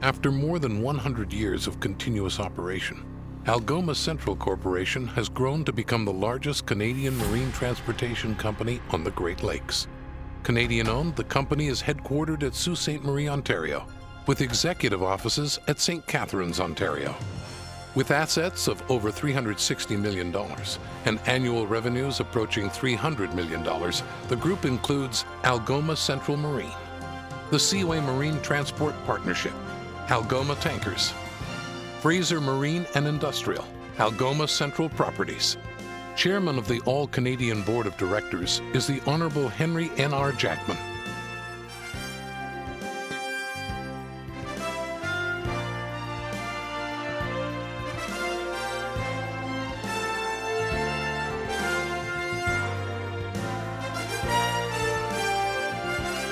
After more than 100 years of continuous operation, Algoma Central Corporation has grown to become the largest Canadian marine transportation company on the Great Lakes. Canadian-owned, the company is headquartered at Sault Ste. Marie, Ontario, with executive offices at St. Catharines, Ontario. With assets of over $360 million and annual revenues approaching $300 million, the group includes Algoma Central Marine, the Seaway Marine Transport Partnership, Algoma Tankers, Fraser Marine and Industrial, Algoma Central Properties. Chairman of the All-Canadian Board of Directors is the Honorable Henry N.R. Jackman.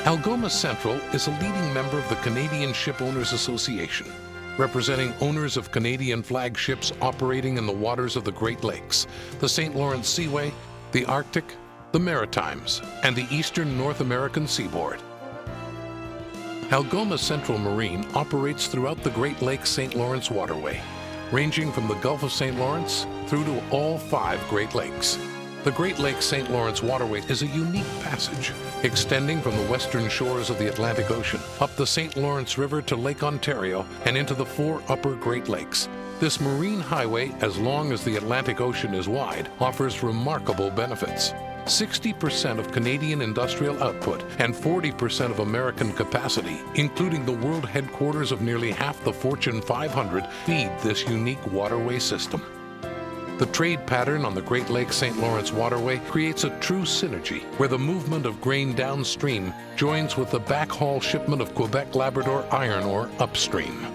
Algoma Central is a leading member of the Canadian Shipowners Association, representing owners of Canadian flagships operating in the waters of the Great Lakes, the St. Lawrence Seaway, the Arctic, the Maritimes, and the Eastern North American seaboard. Algoma Central Marine operates throughout the Great Lakes St. Lawrence waterway, ranging from the Gulf of St. Lawrence through to all 5 Great Lakes. The Great Lakes St. Lawrence waterway is a unique passage, extending from the western shores of the Atlantic Ocean, up the St. Lawrence River to Lake Ontario, and into the 4 upper Great Lakes. This marine highway, as long as the Atlantic Ocean is wide, offers remarkable benefits. 60% of Canadian industrial output and 40% of American capacity, including the world headquarters of nearly half the Fortune 500, feed this unique waterway system. The trade pattern on the Great Lakes St. Lawrence waterway creates a true synergy where the movement of grain downstream joins with the backhaul shipment of Quebec Labrador iron ore upstream.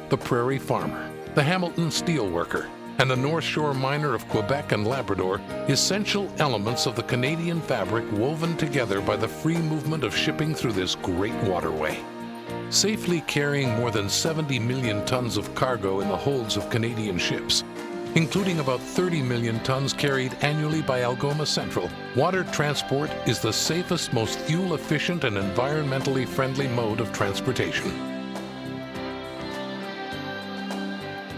The prairie farmer, the Hamilton steelworker, and the North Shore miner of Quebec and Labrador, essential elements of the Canadian fabric woven together by the free movement of shipping through this great waterway. Safely carrying more than 70 million tons of cargo in the holds of Canadian ships, including about 30 million tons carried annually by Algoma Central, water transport is the safest, most fuel-efficient and environmentally friendly mode of transportation.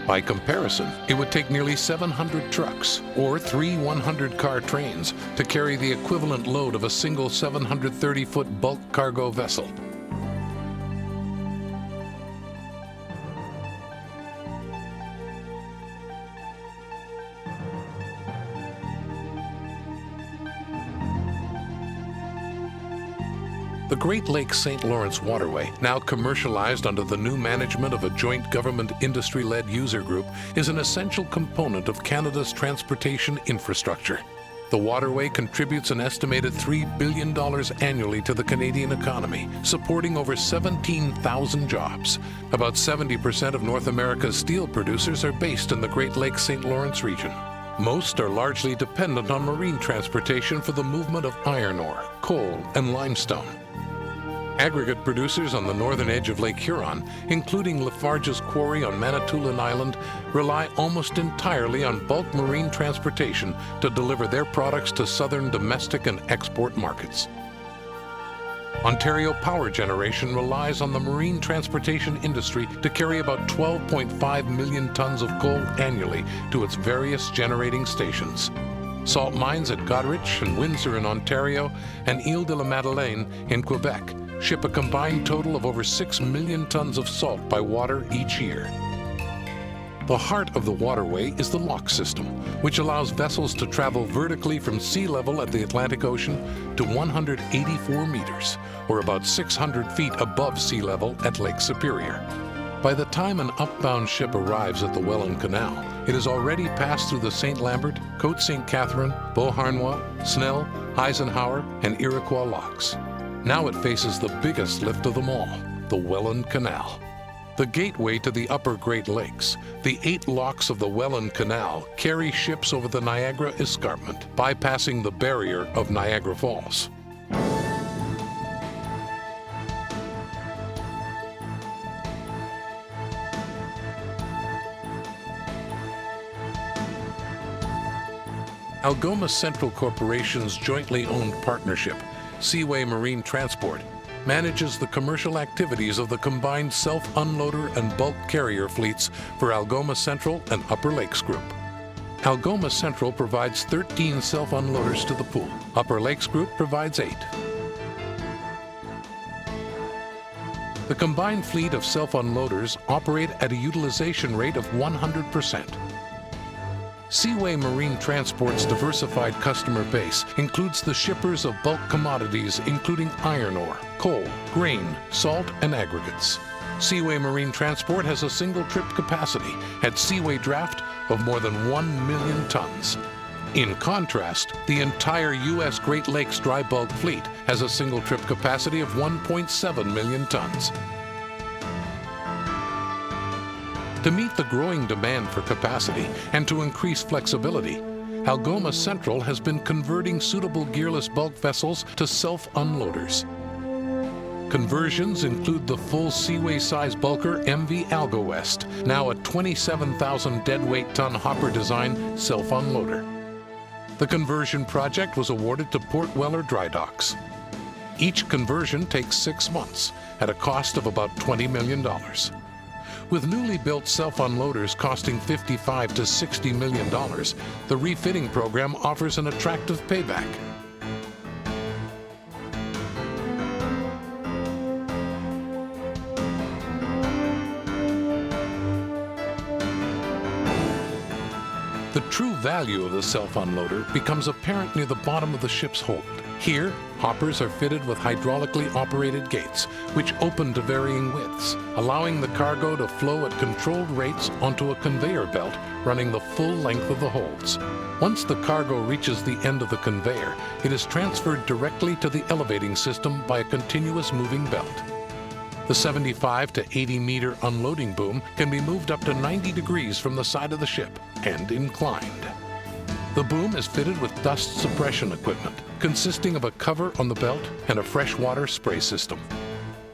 By comparison, it would take nearly 700 trucks or 3 100-car trains to carry the equivalent load of a single 730-foot bulk cargo vessel. The Great Lakes St. Lawrence waterway, now commercialized under the new management of a joint government industry-led user group, is an essential component of Canada's transportation infrastructure. The waterway contributes an estimated $3 billion annually to the Canadian economy, supporting over 17,000 jobs. About 70% of North America's steel producers are based in the Great Lakes St. Lawrence region. Most are largely dependent on marine transportation for the movement of iron ore, coal, and limestone. Aggregate producers on the northern edge of Lake Huron, including Lafarge's quarry on Manitoulin Island, rely almost entirely on bulk marine transportation to deliver their products to southern domestic and export markets. Ontario Power Generation relies on the marine transportation industry to carry about 12.5 million tons of coal annually to its various generating stations. Salt mines at Goderich and Windsor in Ontario and Île-de-la-Madeleine in Quebec ship a combined total of over 6 million tons of salt by water each year. The heart of the waterway is the lock system, which allows vessels to travel vertically from sea level at the Atlantic Ocean to 184 meters, or about 600 feet above sea level at Lake Superior. By the time an upbound ship arrives at the Welland Canal, it has already passed through the St. Lambert, Côte St. Catherine, Beauharnois, Snell, Eisenhower, and Iroquois locks. Now it faces the biggest lift of them all, the Welland Canal. The gateway to the upper Great Lakes, the 8 locks of the Welland Canal carry ships over the Niagara Escarpment, bypassing the barrier of Niagara Falls. Algoma Central Corporation's jointly owned partnership, Seaway Marine Transport, manages the commercial activities of the combined self-unloader and bulk carrier fleets for Algoma Central and Upper Lakes Group. Algoma Central provides 13 self-unloaders to the pool. Upper Lakes Group provides 8. The combined fleet of self-unloaders operate at a utilization rate of 100%. Seaway Marine Transport's diversified customer base includes the shippers of bulk commodities including iron ore, coal, grain, salt, and aggregates. Seaway Marine Transport has a single trip capacity at Seaway draft of more than 1 million tons. In contrast, the entire U.S. Great Lakes dry bulk fleet has a single trip capacity of 1.7 million tons. To meet the growing demand for capacity and to increase flexibility, Algoma Central has been converting suitable gearless bulk vessels to self-unloaders. Conversions include the full Seaway-size bulker MV Algo West, now a 27,000 deadweight ton hopper design self-unloader. The conversion project was awarded to Port Weller Dry Docks. Each conversion takes 6 months at a cost of about $20 million. With newly built self-unloaders costing $55 to $60 million, the refitting program offers an attractive payback. The true value of the self-unloader becomes apparent near the bottom of the ship's hold. Here, hoppers are fitted with hydraulically operated gates, which open to varying widths, allowing the cargo to flow at controlled rates onto a conveyor belt running the full length of the holds. Once the cargo reaches the end of the conveyor, it is transferred directly to the elevating system by a continuous moving belt. The 75 to 80 meter unloading boom can be moved up to 90 degrees from the side of the ship and inclined. The boom is fitted with dust suppression equipment, consisting of a cover on the belt and a freshwater spray system.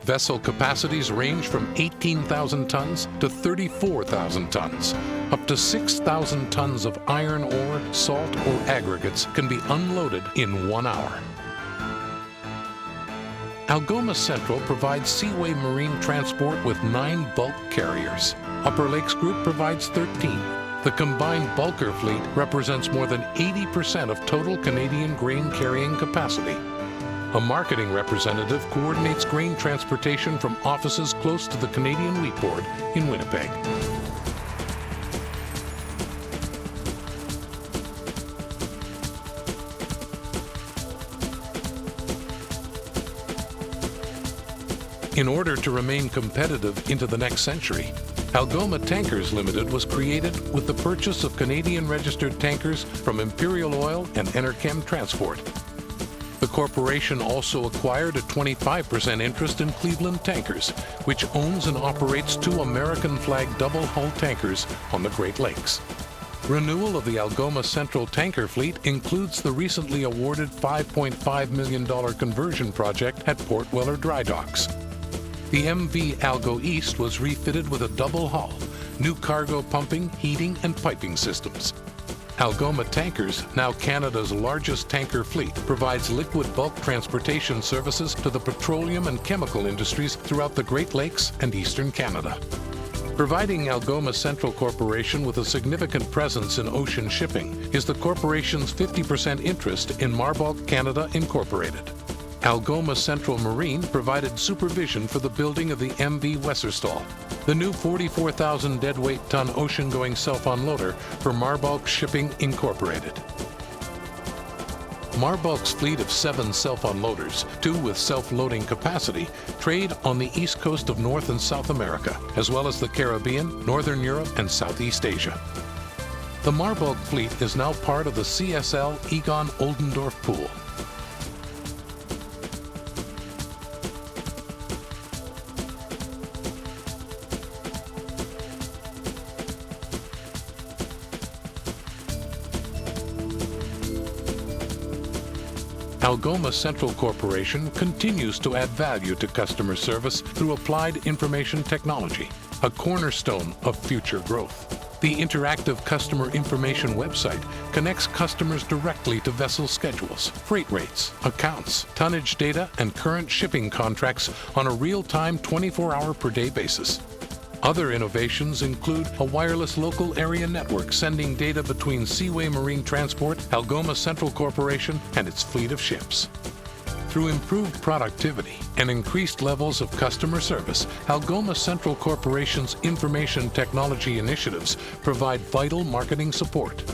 Vessel capacities range from 18,000 tons to 34,000 tons. Up to 6,000 tons of iron ore, salt, or aggregates can be unloaded in 1 hour. Algoma Central provides Seaway Marine Transport with 9 bulk carriers. Upper Lakes Group provides 13. The combined bulker fleet represents more than 80% of total Canadian grain carrying capacity. A marketing representative coordinates grain transportation from offices close to the Canadian Wheat Board in Winnipeg. In order to remain competitive into the next century, Algoma Tankers Limited was created with the purchase of Canadian-registered tankers from Imperial Oil and Enerchem Transport. The corporation also acquired a 25% interest in Cleveland Tankers, which owns and operates 2 American-flag double-hull tankers on the Great Lakes. Renewal of the Algoma Central tanker fleet includes the recently awarded $5.5 million conversion project at Port Weller Dry Docks. The MV Algo East was refitted with a double hull, new cargo pumping, heating, and piping systems. Algoma Tankers, now Canada's largest tanker fleet, provides liquid bulk transportation services to the petroleum and chemical industries throughout the Great Lakes and Eastern Canada. Providing Algoma Central Corporation with a significant presence in ocean shipping is the corporation's 50% interest in Marbulk Canada Incorporated. Algoma Central Marine provided supervision for the building of the MV Westerstall, the new 44,000 deadweight ton ocean-going self-unloader for Marbulk Shipping Incorporated. Marbulk's fleet of 7 self-unloaders, 2 with self-loading capacity, trade on the east coast of North and South America, as well as the Caribbean, Northern Europe, and Southeast Asia. The Marbulk fleet is now part of the CSL Egon Oldendorf pool. Algoma Central Corporation continues to add value to customer service through applied information technology, a cornerstone of future growth. The interactive customer information website connects customers directly to vessel schedules, freight rates, accounts, tonnage data, and current shipping contracts on a real-time 24-hour-per-day basis. Other innovations include a wireless local area network sending data between Seaway Marine Transport, Algoma Central Corporation, and its fleet of ships. Through improved productivity and increased levels of customer service, Algoma Central Corporation's information technology initiatives provide vital marketing support.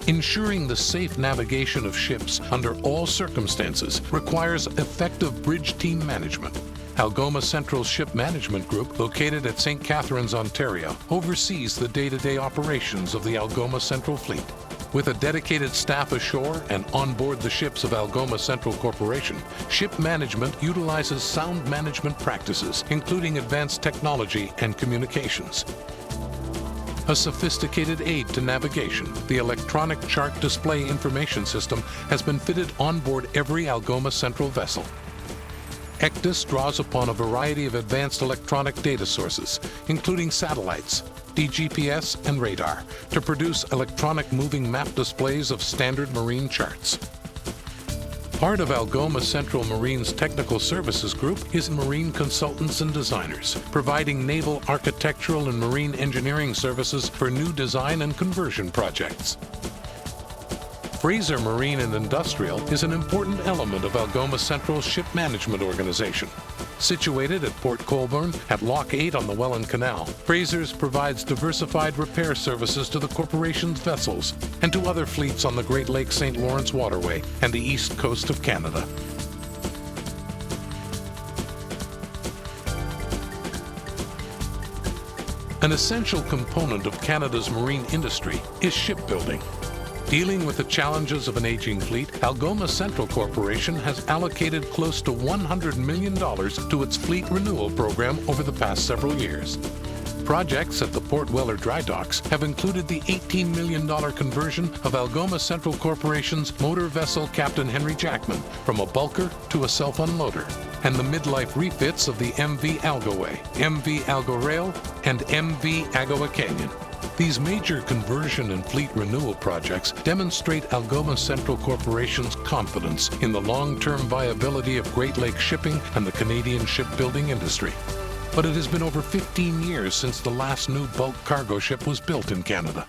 Ensuring the safe navigation of ships under all circumstances requires effective bridge team management. Algoma Central Ship Management Group, located at St. Catharines, Ontario, oversees the day-to-day operations of the Algoma Central fleet. With a dedicated staff ashore and on board the ships of Algoma Central Corporation, ship management utilizes sound management practices, including advanced technology and communications. A sophisticated aid to navigation, the electronic chart display information system has been fitted on board every Algoma Central vessel. ECDIS draws upon a variety of advanced electronic data sources, including satellites, DGPS, and radar, to produce electronic moving map displays of standard marine charts. Part of Algoma Central Marine's Technical Services Group is Marine Consultants and Designers, providing naval architectural and marine engineering services for new design and conversion projects. Fraser Marine and Industrial is an important element of Algoma Central's ship management organization. Situated at Port Colborne at Lock 8 on the Welland Canal, Fraser's provides diversified repair services to the corporation's vessels and to other fleets on the Great Lakes St. Lawrence waterway and the east coast of Canada. An essential component of Canada's marine industry is shipbuilding. Dealing with the challenges of an aging fleet, Algoma Central Corporation has allocated close to $100 million to its fleet renewal program over the past several years. Projects at the Port Weller dry docks have included the $18 million conversion of Algoma Central Corporation's motor vessel Captain Henry Jackman from a bulker to a self-unloader, and the midlife refits of the MV Algoway, MV Algorail, and MV Agoa Canyon. These major conversion and fleet renewal projects demonstrate Algoma Central Corporation's confidence in the long-term viability of Great Lakes shipping and the Canadian shipbuilding industry. But it has been over 15 years since the last new bulk cargo ship was built in Canada.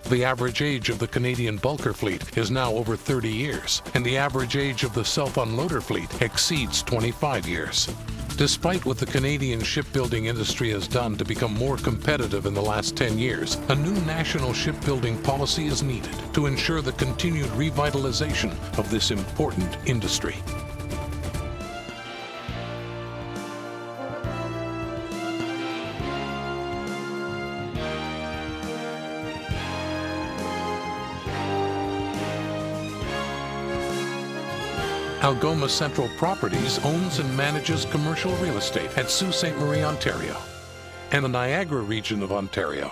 The average age of the Canadian bulker fleet is now over 30 years, and the average age of the self-unloader fleet exceeds 25 years. Despite what the Canadian shipbuilding industry has done to become more competitive in the last 10 years, a new national shipbuilding policy is needed to ensure the continued revitalization of this important industry. Algoma Central Properties owns and manages commercial real estate at Sault Ste. Marie, Ontario, and the Niagara region of Ontario.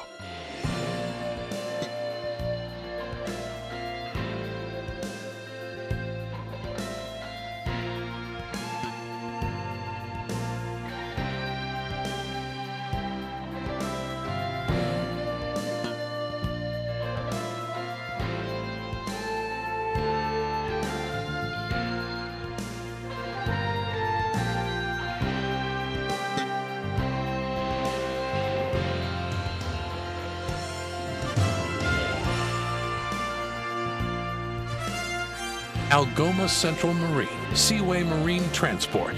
Algoma Central Marine, Seaway Marine Transport,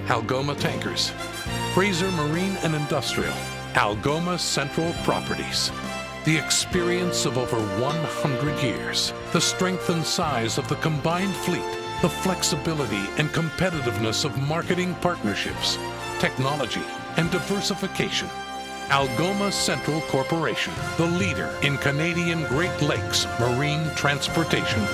Algoma Tankers, Fraser Marine and Industrial, Algoma Central Properties. The experience of over 100 years, the strength and size of the combined fleet, the flexibility and competitiveness of marketing partnerships, technology and diversification. Algoma Central Corporation, the leader in Canadian Great Lakes marine transportation.